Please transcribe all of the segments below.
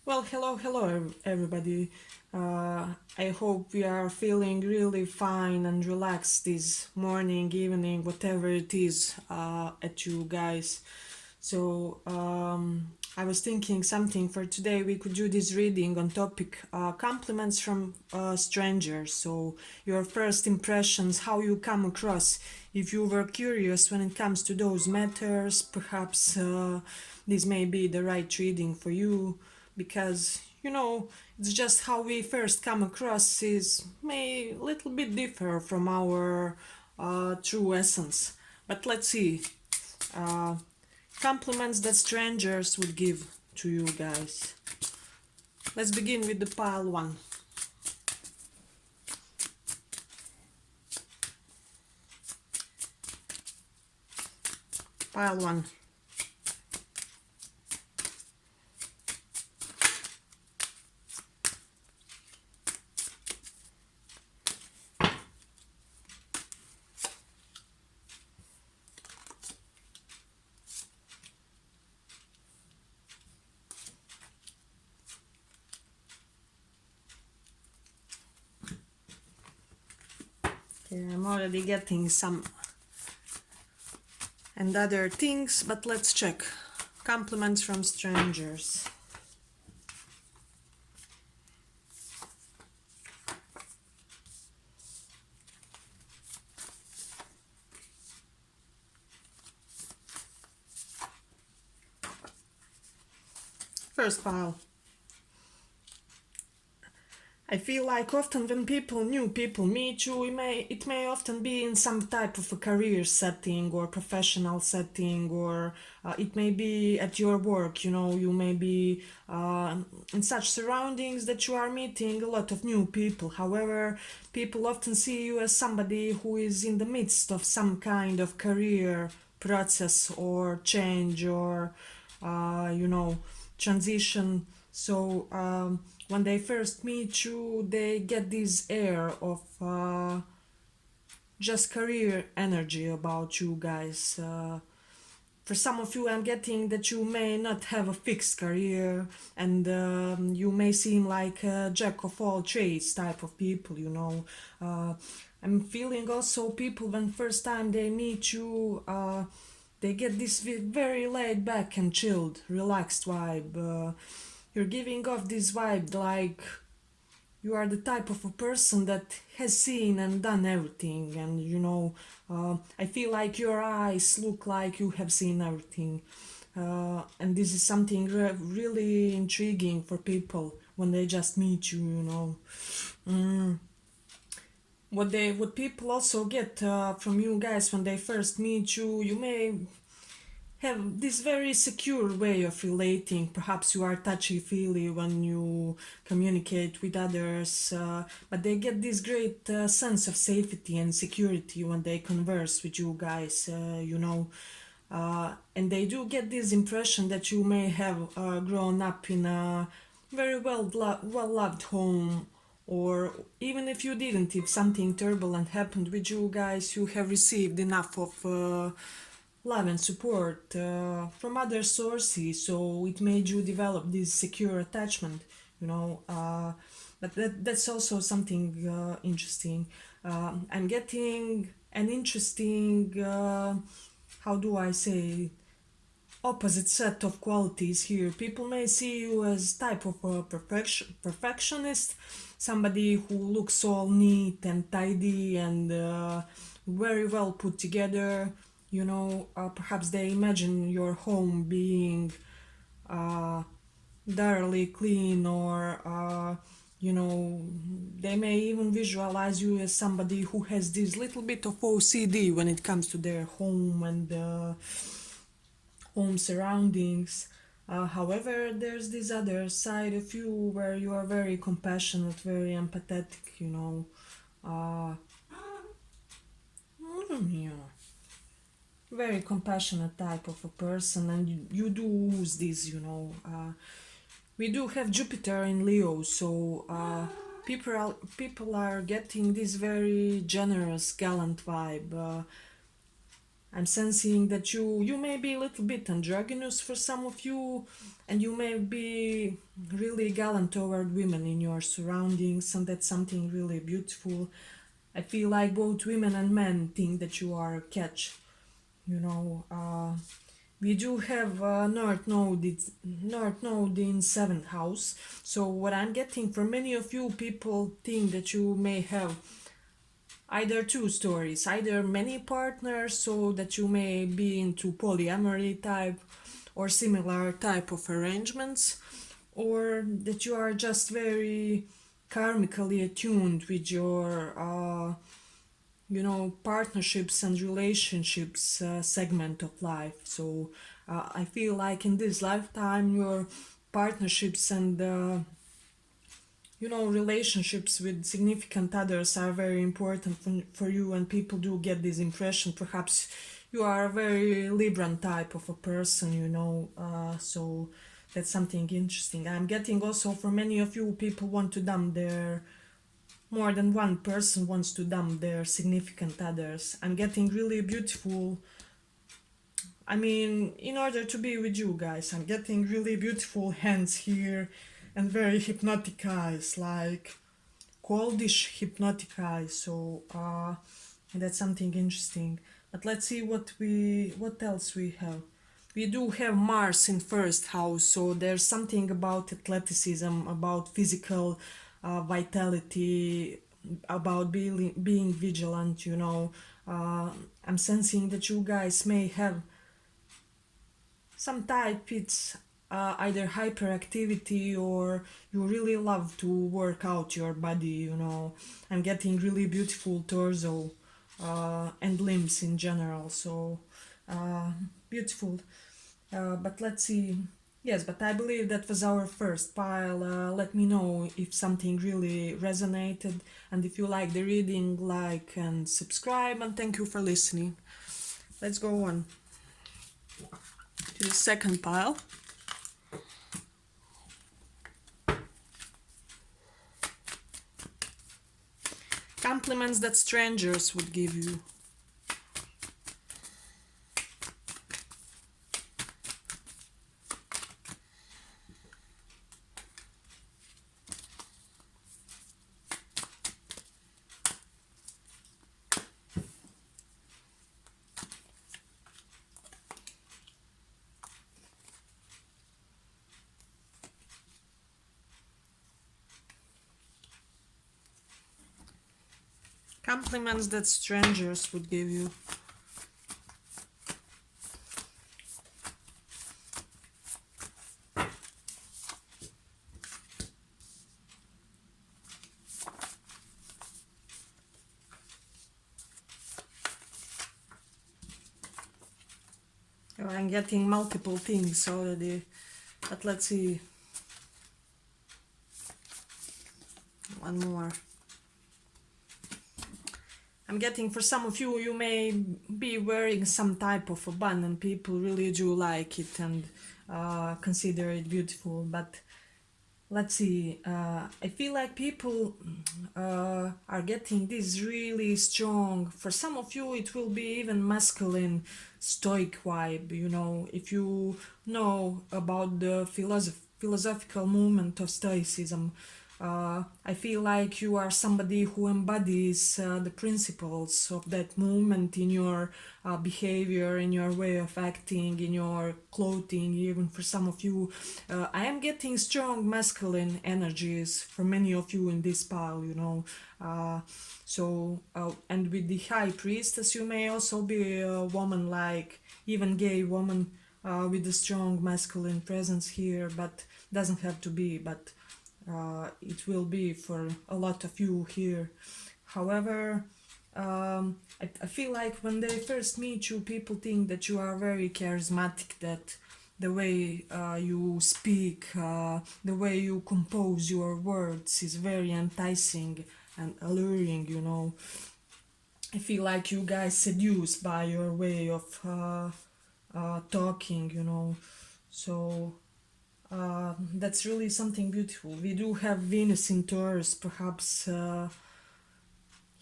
Well, hello, everybody. I hope we are feeling really fine and relaxed this morning, evening, whatever it is at you guys. I was thinking something for today. We could do this reading on topic compliments from strangers. So, your first impressions, how you come across. If you were curious when it comes to those matters, perhaps this may be the right reading for you because it's just how we first come across is may little bit differ from our true essence. But let's see. Uh, Compliments that strangers would give to you guys. Let's begin with the pile one. Pile one. Okay, I'm already getting some and other things, but let's check. Compliments from strangers. First pile. I feel like often when new people meet you, it may often be in some type of a career setting or professional setting, or it may be at your work. You may be in such surroundings that you are meeting a lot of new people. However, people often see you as somebody who is in the midst of some kind of career process or change or transition. When they first meet you, they get this air of just career energy about you guys. For some of you, I'm getting that you may not have a fixed career, and you may seem like a jack of all trades type of people. I'm feeling also people when first time they meet you, they get this very laid back and chilled, relaxed vibe. You're giving off this vibe like you are the type of a person that has seen and done everything, and I feel like your eyes look like you have seen everything. And this is something really intriguing for people when they just meet you. What people also get from you guys when they first meet you, you may have this very secure way of relating. Perhaps you are touchy feely when you communicate with others, but they get this great sense of safety and security when they converse with you guys, and they do get this impression that you may have grown up in a very well loved home, or even if you didn't, if something turbulent happened with you guys, you have received enough of love and support from other sources, so it made you develop this secure attachment. But that's also something interesting. I'm getting an interesting, how do I say, opposite set of qualities here. People may see you as type of a perfectionist, somebody who looks all neat and tidy and very well put together. Perhaps they imagine your home being uh, thoroughly clean, or they may even visualize you as somebody who has this little bit of OCD when it comes to their home and home surroundings. However, there's this other side of you where you are very compassionate, very empathetic, yeah, very compassionate type of a person, and you do use this, we do have Jupiter in Leo, so people are getting this very generous, gallant vibe. I'm sensing that you may be a little bit androgynous for some of you, and you may be really gallant toward women in your surroundings, and that's something really beautiful. I feel like both women and men think that you are a catch. You know, we do have North Node in seventh house. So what I'm getting for many of you, people think that you may have either two stories, either many partners, so that you may be into polyamory type or similar type of arrangements, or that you are just very karmically attuned with your partnerships and relationships segment of life. So I feel like in this lifetime your partnerships and relationships with significant others are very important for you, and people do get this impression perhaps you are a very Libran type of a person, so that's something interesting. I'm getting also for many of you, people want to dump their more than one person wants to dump their significant others. I'm getting really beautiful. I mean, in order to be with you guys, I'm getting really beautiful hands here and very hypnotic eyes, like coldish hypnotic eyes. So that's something interesting. But let's see what else we have. We do have Mars in first house, so there's something about athleticism, about physical vitality, about being vigilant. I'm sensing that you guys may have some type. It's either hyperactivity or you really love to work out your body. I'm getting really beautiful torso and limbs in general, so beautiful. But let's see. Yes, but I believe that was our first pile. Let me know if something really resonated, and if you like the reading, like and subscribe, and thank you for listening. Let's go on to the second pile. Compliments that strangers would give you. Compliments that strangers would give you. I'm getting multiple things already, but let's see. One more. I'm getting for some of you, you may be wearing some type of a bun and people really do like it and consider it beautiful, but let's see. I feel like people are getting this really strong. For some of you, it will be even masculine, stoic vibe. If you know about the philosophical movement of Stoicism, I feel like you are somebody who embodies the principles of that movement in your behavior, in your way of acting, in your clothing. Even for some of you, I am getting strong masculine energies for many of you in this pile. And with the High Priestess, you may also be a woman, like even gay woman, with a strong masculine presence here, but doesn't have to be. But it will be for a lot of you here. However, I feel like when they first meet you, people think that you are very charismatic, that the way you speak, the way you compose your words is very enticing and alluring. I feel like you guys seduced by your way of talking. So that's really something beautiful. We do have Venus in Taurus, perhaps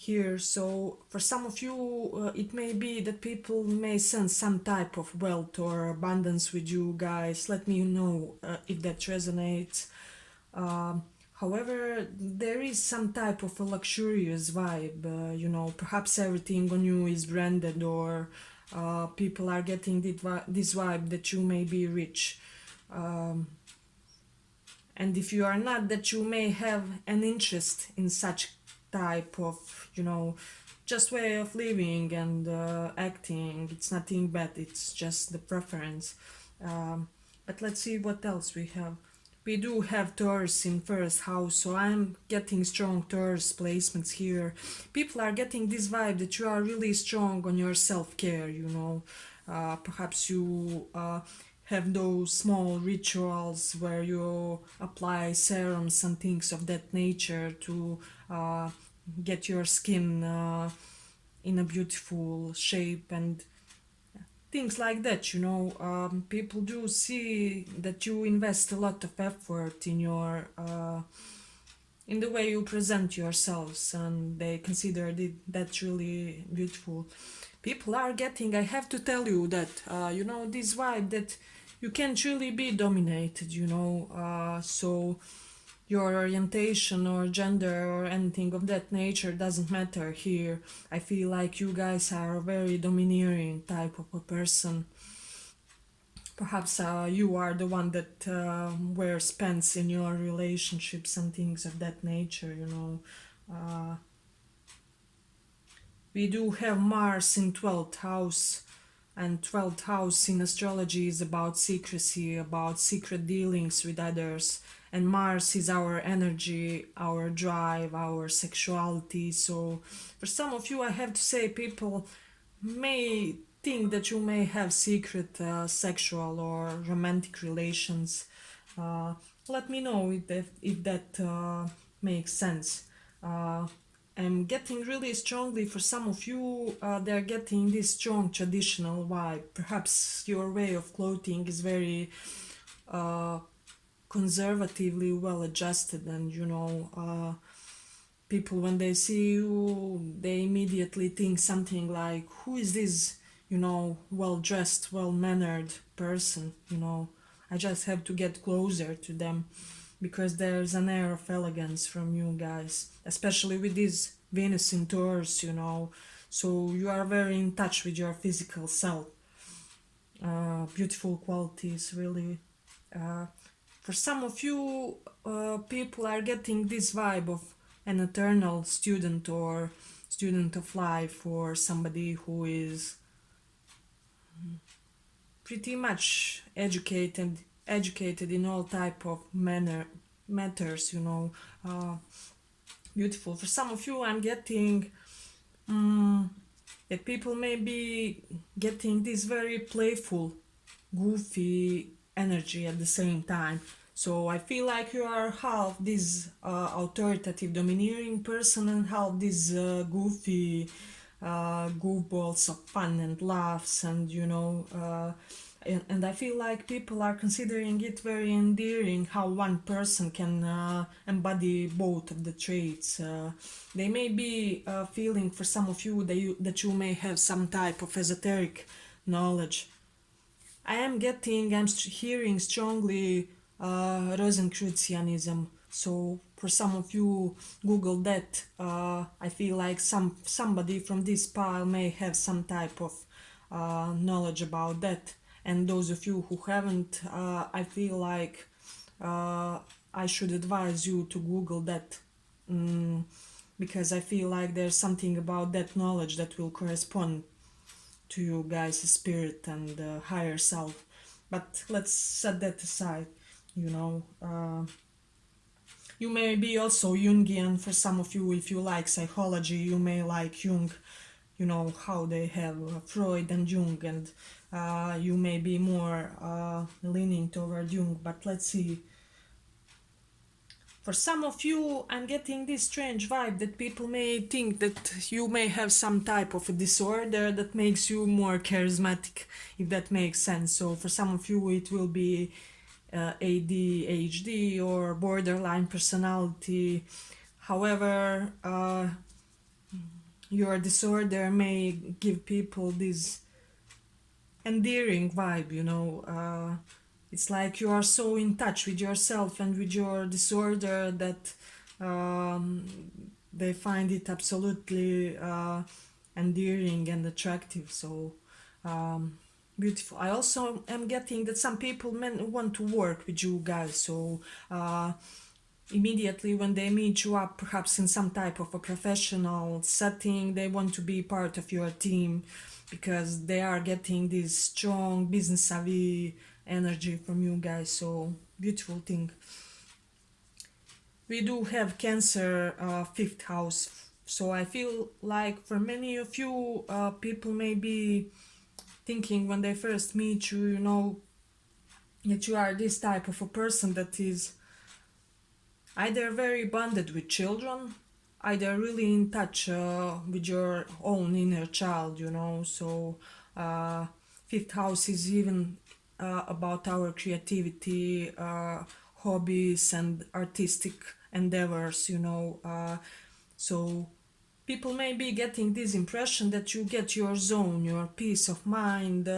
here. So for some of you, it may be that people may sense some type of wealth or abundance with you guys. Let me know if that resonates. Um, However, there is some type of a luxurious vibe. Perhaps everything on you is branded, or people are getting this vibe that you may be rich. Um, and if you are not, that you may have an interest in such type of, just way of living and acting. It's nothing bad, it's just the preference. But let's see what else we have. We do have Taurus in first house, so I'm getting strong Taurus placements here. People are getting this vibe that you are really strong on your self-care. Perhaps you have those small rituals where you apply serums and things of that nature to get your skin in a beautiful shape and things like that. People do see that you invest a lot of effort in your in the way you present yourselves, and they consider that really beautiful. People are getting, I have to tell you that this vibe that you can't really be dominated. So your orientation or gender or anything of that nature doesn't matter here. I feel like you guys are a very domineering type of a person. Perhaps you are the one that wears pants in your relationships and things of that nature. We do have Mars in 12th house, and 12th house in astrology is about secrecy, about secret dealings with others. And Mars is our energy, our drive, our sexuality. So for some of you, I have to say, people may think that you may have secret sexual or romantic relations. Uh, Let me know if that makes sense. I'm getting really strongly, for some of you, they're getting this strong traditional vibe. Perhaps your way of clothing is very uh, conservatively well adjusted, and people, when they see you, they immediately think something like, who is this well dressed, well mannered person? I just have to get closer to them, because there's an air of elegance from you guys, especially with this Venus in Taurus. So you are very in touch with your physical self. Beautiful qualities, really. uh, for some of you, people are getting this vibe of an eternal student or student of life, or somebody who is pretty much educated in all type of matters. Beautiful. For some of you, I'm getting that people may be getting this very playful, goofy energy at the same time. So I feel like you are half this authoritative, domineering person, and half this goofy goofballs of fun and laughs, and and I feel like people are considering it very endearing how one person can embody both of the traits. They may be feeling, for some of you, that you may have some type of esoteric knowledge. I'm hearing strongly Rosicrucianism. So for some of you, Google that. I feel like somebody from this pile may have some type of knowledge about that. And those of you who haven't, I feel like I should advise you to Google that. Because I feel like there's something about that knowledge that will correspond to you guys' spirit and higher self. But let's set that aside. You may be also Jungian. For some of you, if you like psychology, you may like Jung. How they have Freud and Jung, and you may be more leaning toward Jung. But let's see. For some of you, I'm getting this strange vibe that people may think that you may have some type of a disorder that makes you more charismatic, if that makes sense. So for some of you, it will be ADHD or borderline personality. However, your disorder may give people this endearing vibe, it's like you are so in touch with yourself and with your disorder that um, they find it absolutely endearing and attractive. So beautiful. I also am getting that some people want to work with you guys. So immediately when they meet you up, perhaps in some type of a professional setting, they want to be part of your team because they are getting this strong business savvy energy from you guys. So beautiful thing. We do have Cancer, fifth house. So I feel like for many of you, people may be thinking when they first meet you, that you are this type of a person that is either very bonded with children, either really in touch with your own inner child, So, fifth house is even about our creativity, hobbies, and artistic endeavors, So, people may be getting this impression that you get your zone, your peace of mind.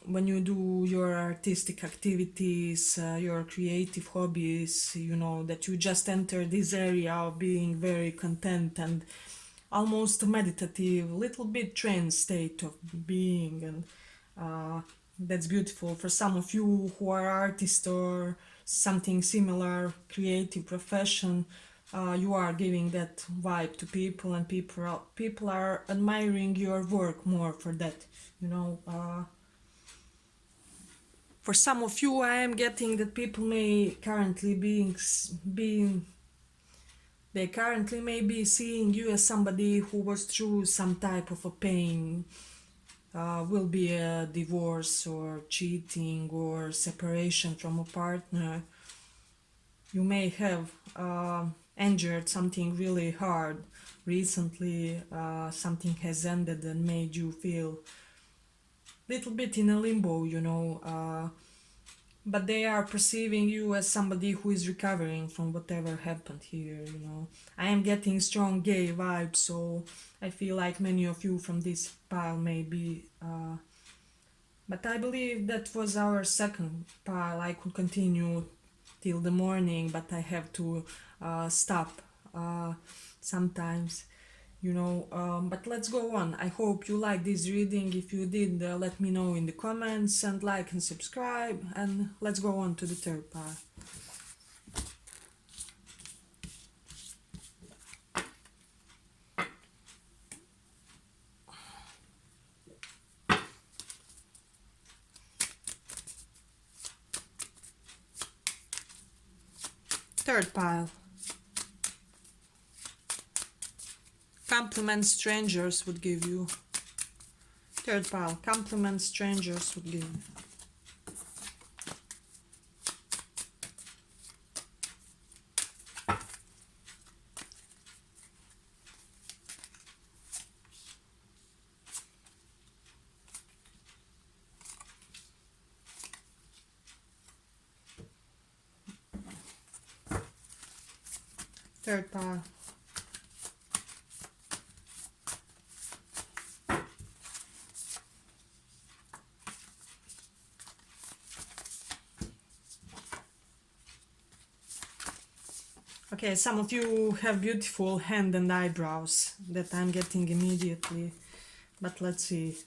When you do your artistic activities, your creative hobbies, that you just enter this area of being very content and almost meditative, little bit trance state of being, and that's beautiful for some of you who are artists or something similar, creative profession. You are giving that vibe to people, and people are admiring your work more for that, for some of you, I am getting that people may currently being they currently may be seeing you as somebody who was through some type of a pain, will be a divorce or cheating or separation from a partner. You may have endured something really hard recently. Something has ended and made you feel little bit in a limbo, but they are perceiving you as somebody who is recovering from whatever happened here. I am getting strong gay vibes, so I feel like many of you from this pile may be, but I believe that was our second pile. I could continue till the morning, but I have to stop sometimes, but let's go on. I hope you like this reading. If you did, let me know in the comments, and like and subscribe, and let's go on to the third part. Third pile. Compliments strangers would give you. Third pile. Compliments strangers would give you. Third pile. Okay, some of you have beautiful hand and eyebrows that I'm getting immediately, but let's see.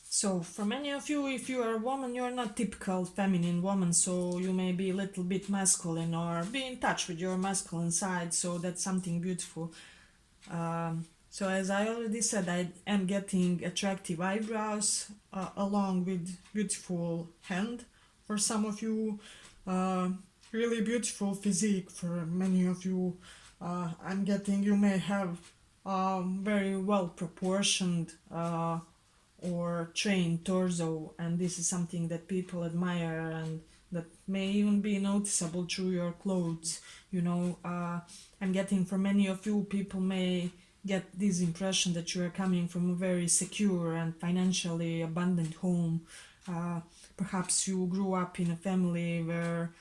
So, for many of you, if you are a woman, you're not typical feminine woman, so you may be a little bit masculine or be in touch with your masculine side, so that's something beautiful. So, as I already said, I am getting attractive eyebrows along with beautiful hand for some of you, really beautiful physique for many of you. I'm getting you may have very well proportioned or trained torso, and this is something that people admire and that may even be noticeable through your clothes. I'm getting for many of you, people may get this impression that you are coming from a very secure and financially abundant home. Uh, Perhaps you grew up in a family where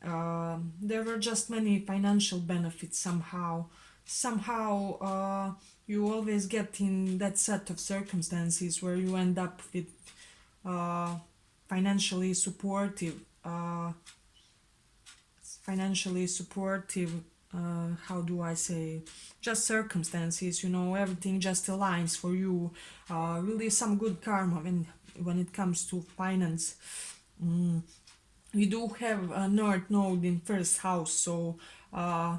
there were just many financial benefits somehow. Somehow, you always get in that set of circumstances where you end up with uh, financially supportive, uh, financially supportive. How do I say? Just circumstances. You know, everything just aligns for you. Really, some good karma when it comes to finance. Mm. We do have a North Node in first house, so uh,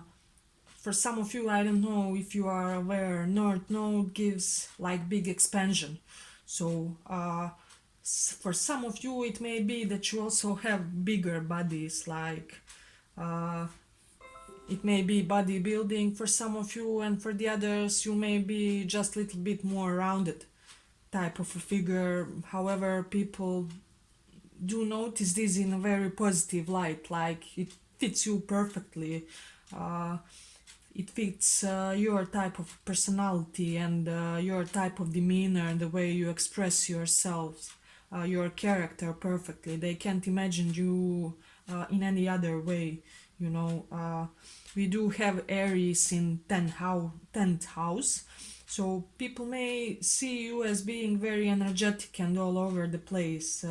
for some of you, I don't know if you are aware, North Node gives like big expansion. So for some of you, it may be that you also have bigger bodies, like uh, it may be bodybuilding for some of you, and for the others, you may be just a little bit more rounded type of a figure. However, people do notice this in a very positive light, like it fits you perfectly. Uh, it fits your type of personality and your type of demeanor, the way you express yourselves, your character perfectly. They can't imagine you in any other way, you know. We do have Aries in 10th house, so people may see you as being very energetic and all over the place.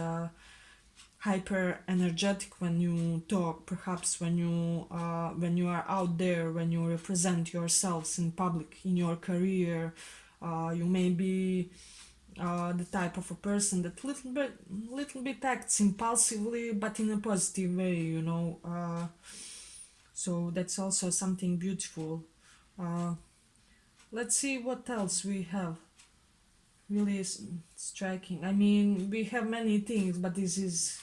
Hyper energetic when you talk, perhaps when you are out there, when you represent yourselves in public, in your career. You may be the type of a person that little bit acts impulsively, but in a positive way, you know. So that's also something beautiful. uh, let's see what else we have. Really striking. I mean, we have many things, but this is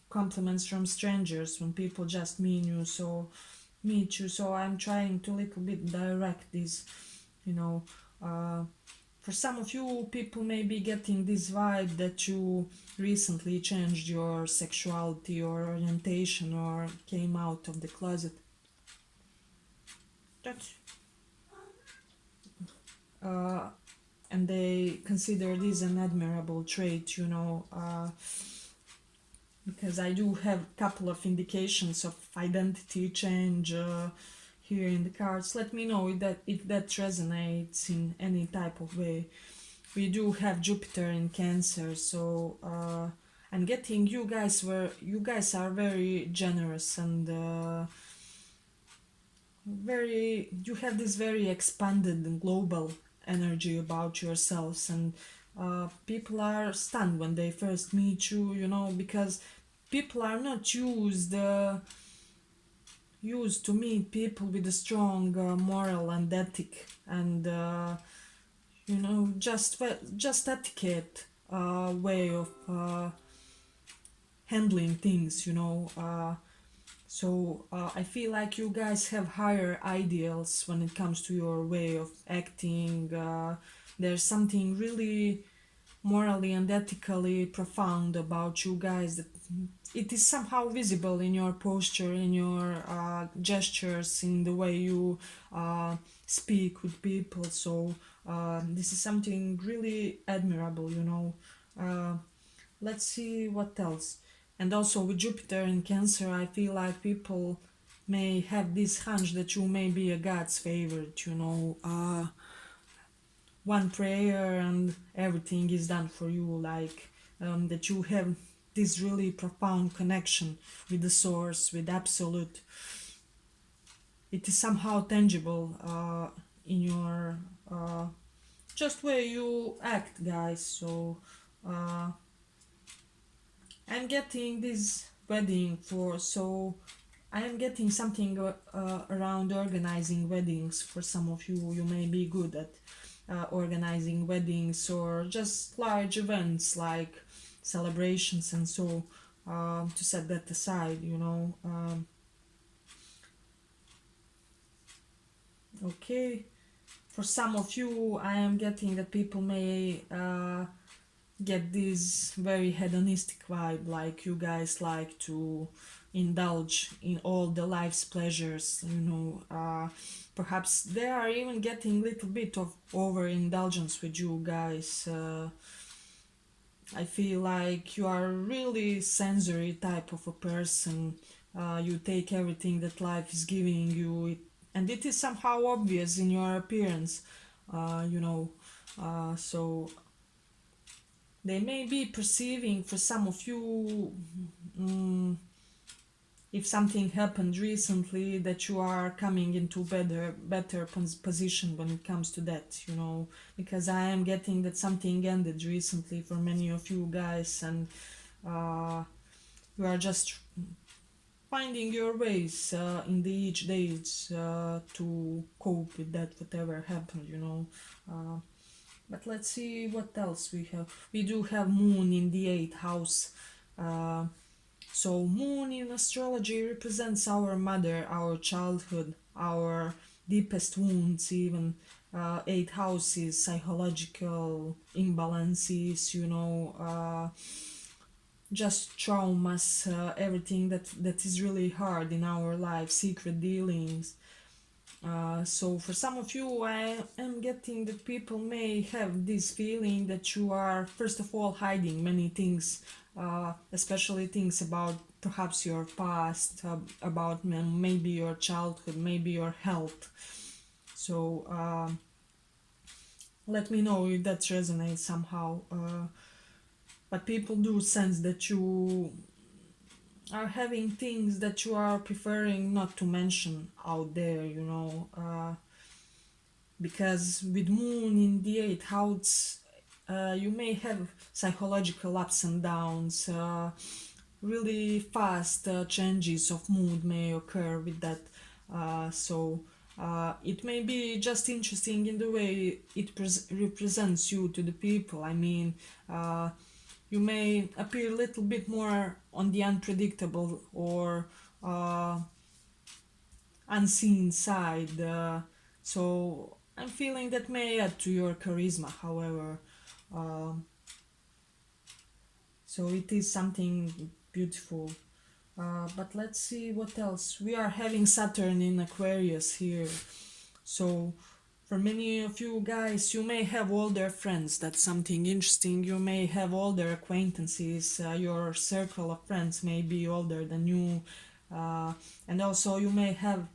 compliments from strangers when people just meet you. So I'm trying to little bit direct this, you know. Uh, for some of you, people may be getting this vibe that you recently changed your sexuality or orientation or came out of the closet. That's uh, and they consider this an admirable trait, you know, because I do have a couple of indications of identity change here in the cards. Let me know if that resonates in any type of way. We do have Jupiter in Cancer, so I'm getting you guys are very generous and you have this very expanded and global energy about yourselves, and people are stunned when they first meet you, you know, because people are not used to meet people with a strong moral and ethic and you know, just etiquette way of handling things, you know. So I feel like you guys have higher ideals when it comes to your way of acting. There's something really morally and ethically profound about you guys that it is somehow visible in your posture, in your gestures, in the way you speak with people. So this is something really admirable, you know. Uh, let's see what else. And also with Jupiter in Cancer, I feel like people may have this hunch that you may be a God's favorite, you know. One prayer and everything is done for you, like that you have this really profound connection with the source, with absolute. It is somehow tangible in your just way you act, guys. So I'm getting this wedding for, so I am getting something around organizing weddings. For some of you, you may be good at organizing weddings or just large events like celebrations, and so to set that aside, you know. Okay, for some of you, I am getting that people may get this very hedonistic vibe, like you guys like to indulge in all the life's pleasures, perhaps they are even getting a little bit of overindulgence with you guys. I feel like you are really sensory type of a person. You take everything that life is giving you, and it is somehow obvious in your appearance. So they may be perceiving for some of you, if something happened recently, that you are coming into better position when it comes to that, because I am getting that something ended recently for many of you guys, and you are just finding your ways in the each days to cope with that whatever happened. But let's see what else we have. We do have Moon in the 8th house. So Moon in astrology represents our mother, our childhood, our deepest wounds, even 8th houses, psychological imbalances, just traumas, everything that is really hard in our life, secret dealings. So for some of you, I am getting that people may have this feeling that you are first of all hiding many things, especially things about perhaps your past, about maybe your childhood, maybe your health. So let me know if that resonates somehow. But people do sense that you are having things that you are preferring not to mention out there, because with Moon in the 8th house, you may have psychological ups and downs, really fast changes of mood may occur with that. So it may be just interesting in the way it represents you to the people. I mean, you may appear a little bit more on the unpredictable or unseen side. So I'm feeling that may add to your charisma, however. So it is something beautiful. But let's see what else. We are having Saturn in Aquarius here. So for many of you guys, you may have older friends. That's something interesting. You may have older acquaintances. Your circle of friends may be older than you. And also you may have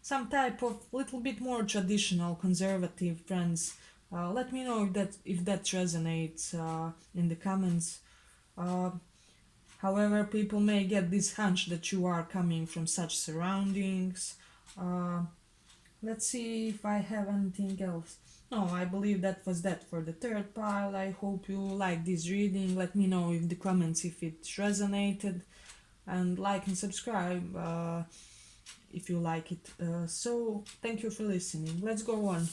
some type of little bit more traditional conservative friends. Let me know if that resonates in the comments. However, people may get this hunch that you are coming from such surroundings. Let's see if I have anything else. No, I believe that was that for the 3rd pile. I hope you like this reading. Let me know in the comments if it resonated, and like and subscribe if you like it. So thank you for listening. Let's go on.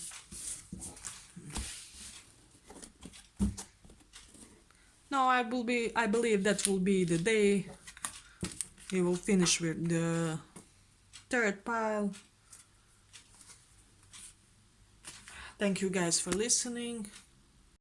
Now I believe that will be the day. We will finish with the 3rd pile. Thank you guys for listening.